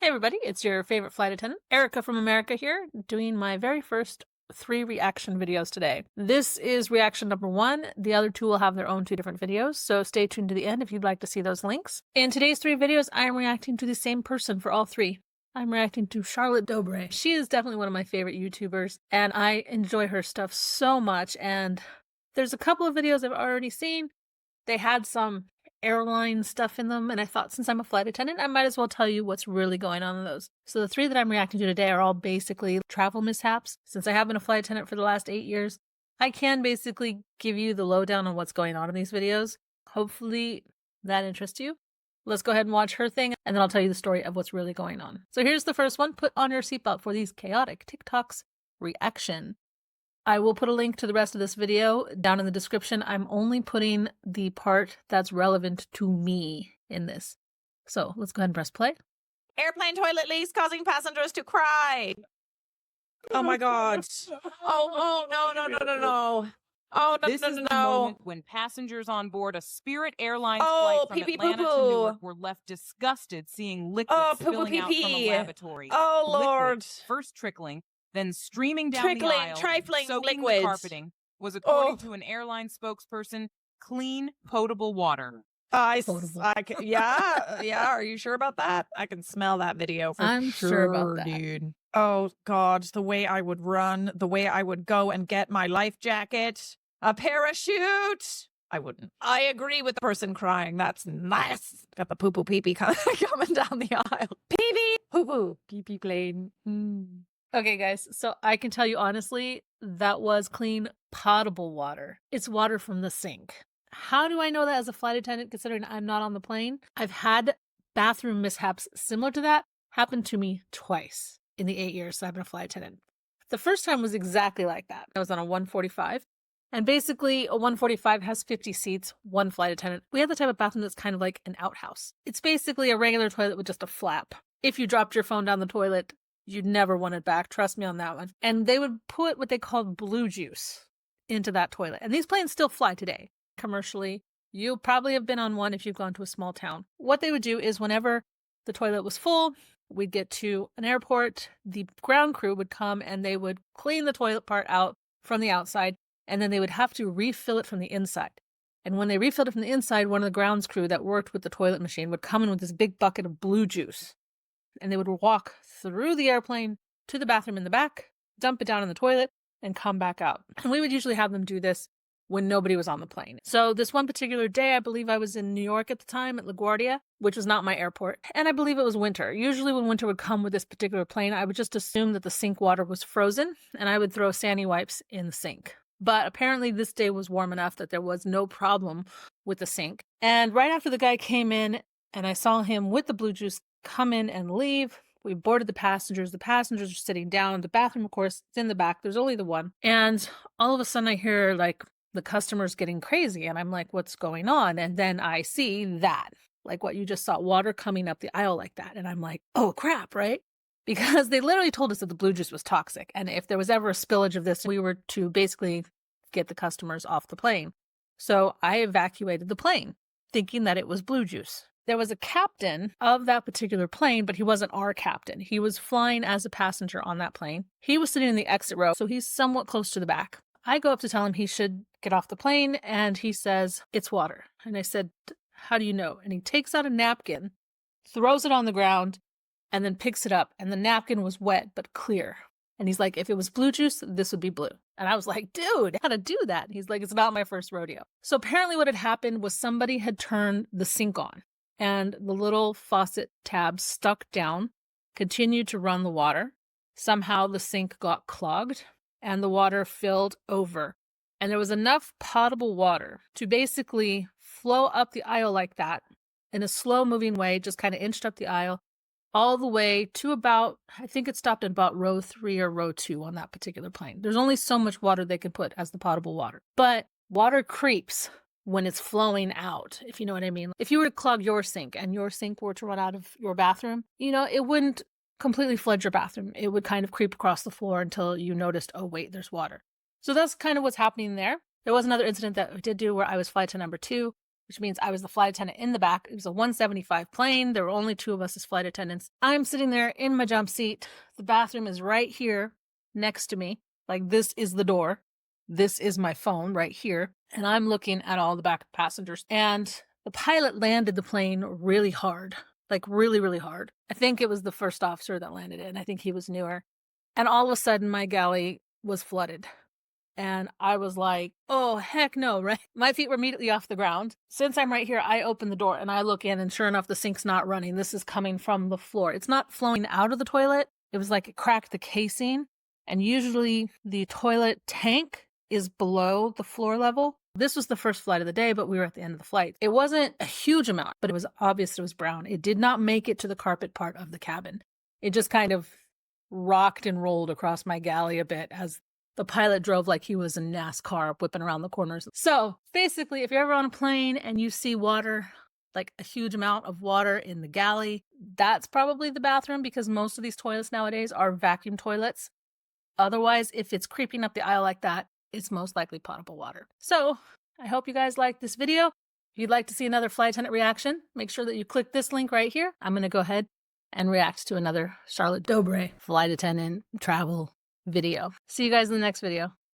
Hey everybody, it's your favorite flight attendant, Erica from America here, doing my very first 3 reaction videos today. This is reaction number 1. The other 2 will have their own 2 different videos, so stay tuned to the end if you'd like to see those links. In today's 3 videos, I am reacting to the same person for all 3. I'm reacting to Charlotte Dobre. She is definitely one of my favorite YouTubers, and I enjoy her stuff so much, and there's a couple of videos I've already seen. They had some airline stuff in them, and I thought since I'm a flight attendant, I might as well tell you what's really going on in those. So the 3 that I'm reacting to today are all basically travel mishaps. Since I have been a flight attendant for the last 8 years, I can basically give you the lowdown on what's going on in these videos. Hopefully that interests you. Let's go ahead and watch her thing, and then I'll tell you the story of what's really going on. So here's the first one. Put on your seatbelt for these chaotic TikToks reaction. I will put a link to the rest of this video down in the description. I'm only putting the part that's relevant to me in this. So let's go ahead and press play. Airplane toilet leaks causing passengers to cry. Oh my god. Oh, no. Oh, This is the moment when passengers on board a Spirit Airlines Oh, flight from pee-pee Atlanta to poo-poo. Newark were left disgusted seeing liquid Oh, spilling out from a poo-poo-pee-pee. lavatory. Oh, Liquid, Lord. first trickling, then streaming down Trickling, the aisle, trifling soaking liquids. the carpeting, was, according Oh. to an airline spokesperson, clean, potable water. Potable. Yeah. Are you sure about that? I can smell that video for I'm sure about that. dude. Oh god, the way I would run, the way I would go and get my life jacket, a parachute. I wouldn't. I agree with the person crying. That's nice. Got the poo poo pee pee coming down the aisle. Pee pee poo poo pee pee plane. Okay, guys, so I can tell you honestly, that was clean, potable water. It's water from the sink. How do I know that as a flight attendant, considering I'm not on the plane? I've had bathroom mishaps similar to that happen to me twice in the 8 years that I've been a flight attendant. The first time was exactly like that. I was on a 145, and basically a 145 has 50 seats, 1 flight attendant. We had the type of bathroom that's kind of like an outhouse. It's basically a regular toilet with just a flap. If you dropped your phone down the toilet, you'd never want it back. Trust me on that one. And they would put what they called blue juice into that toilet. And these planes still fly today commercially. You'll probably have been on one if you've gone to a small town. What they would do is whenever the toilet was full, we'd get to an airport, the ground crew would come and they would clean the toilet part out from the outside, and then they would have to refill it from the inside. And when they refilled it from the inside, one of the grounds crew that worked with the toilet machine would come in with this big bucket of blue juice. And they would walk through the airplane to the bathroom in the back, dump it down in the toilet, and come back out. And we would usually have them do this when nobody was on the plane. So this one particular day, I believe I was in New York at the time at LaGuardia, which was not my airport. And I believe it was winter. Usually when winter would come with this particular plane, I would just assume that the sink water was frozen and I would throw sandy wipes in the sink. But apparently this day was warm enough that there was no problem with the sink. And right after the guy came in and I saw him with the blue juice come in and leave, we boarded the passengers. The passengers are sitting down. The bathroom, of course, is in the back. There's only the one. And all of a sudden I hear like the customers getting crazy. And I'm like, what's going on? And then I see that, like what you just saw, water coming up the aisle like that. And I'm like, oh crap, right? Because they literally told us that the blue juice was toxic. And if there was ever a spillage of this, we were to basically get the customers off the plane. So I evacuated the plane thinking that it was blue juice. There was a captain of that particular plane, but he wasn't our captain. He was flying as a passenger on that plane. He was sitting in the exit row, so he's somewhat close to the back. I go up to tell him he should get off the plane, and he says, it's water. And I said, how do you know? And he takes out a napkin, throws it on the ground, and then picks it up. And the napkin was wet, but clear. And he's like, if it was blue juice, this would be blue. And I was like, dude, how to do that? He's like, it's not my first rodeo. So apparently what had happened was somebody had turned the sink on. And the little faucet tab stuck down, continued to run the water. Somehow the sink got clogged and the water filled over. And there was enough potable water to basically flow up the aisle like that in a slow moving way, just kind of inched up the aisle all the way to about, I think it stopped at about row 3 or row 2 on that particular plane. There's only so much water they can put as the potable water. But water creeps when it's flowing out, if you know what I mean. If you were to clog your sink and your sink were to run out of your bathroom, it wouldn't completely flood your bathroom. It would kind of creep across the floor until you noticed, oh wait, there's water. So that's kind of what's happening there. There was another incident that we did do where I was flight to number 2. which means I was the flight attendant in the back. It was a 175 plane. There were only 2 of us as flight attendants. I'm sitting there in my jump seat. The bathroom is right here next to me. Like, this is the door. This is my phone right here. And I'm looking at all the back passengers. And the pilot landed the plane really hard, like really, really hard. I think it was the first officer that landed it. And I think he was newer. And all of a sudden, my galley was flooded. And I was like, oh, heck no, right? My feet were immediately off the ground. Since I'm right here, I open the door and I look in, and sure enough, the sink's not running. This is coming from the floor. It's not flowing out of the toilet. It was like it cracked the casing. And usually the toilet tank is below the floor level. This was the first flight of the day, but we were at the end of the flight. It wasn't a huge amount, but it was obvious it was brown. It did not make it to the carpet part of the cabin. It just kind of rocked and rolled across my galley a bit as the pilot drove like he was in NASCAR, whipping around the corners. So basically, if you're ever on a plane and you see water, like a huge amount of water in the galley, that's probably the bathroom, because most of these toilets nowadays are vacuum toilets. Otherwise, if it's creeping up the aisle like that, it's most likely potable water. So I hope you guys liked this video. If you'd like to see another flight attendant reaction, make sure that you click this link right here. I'm going to go ahead and react to another Charlotte Dobre flight attendant travel video. See you guys in the next video.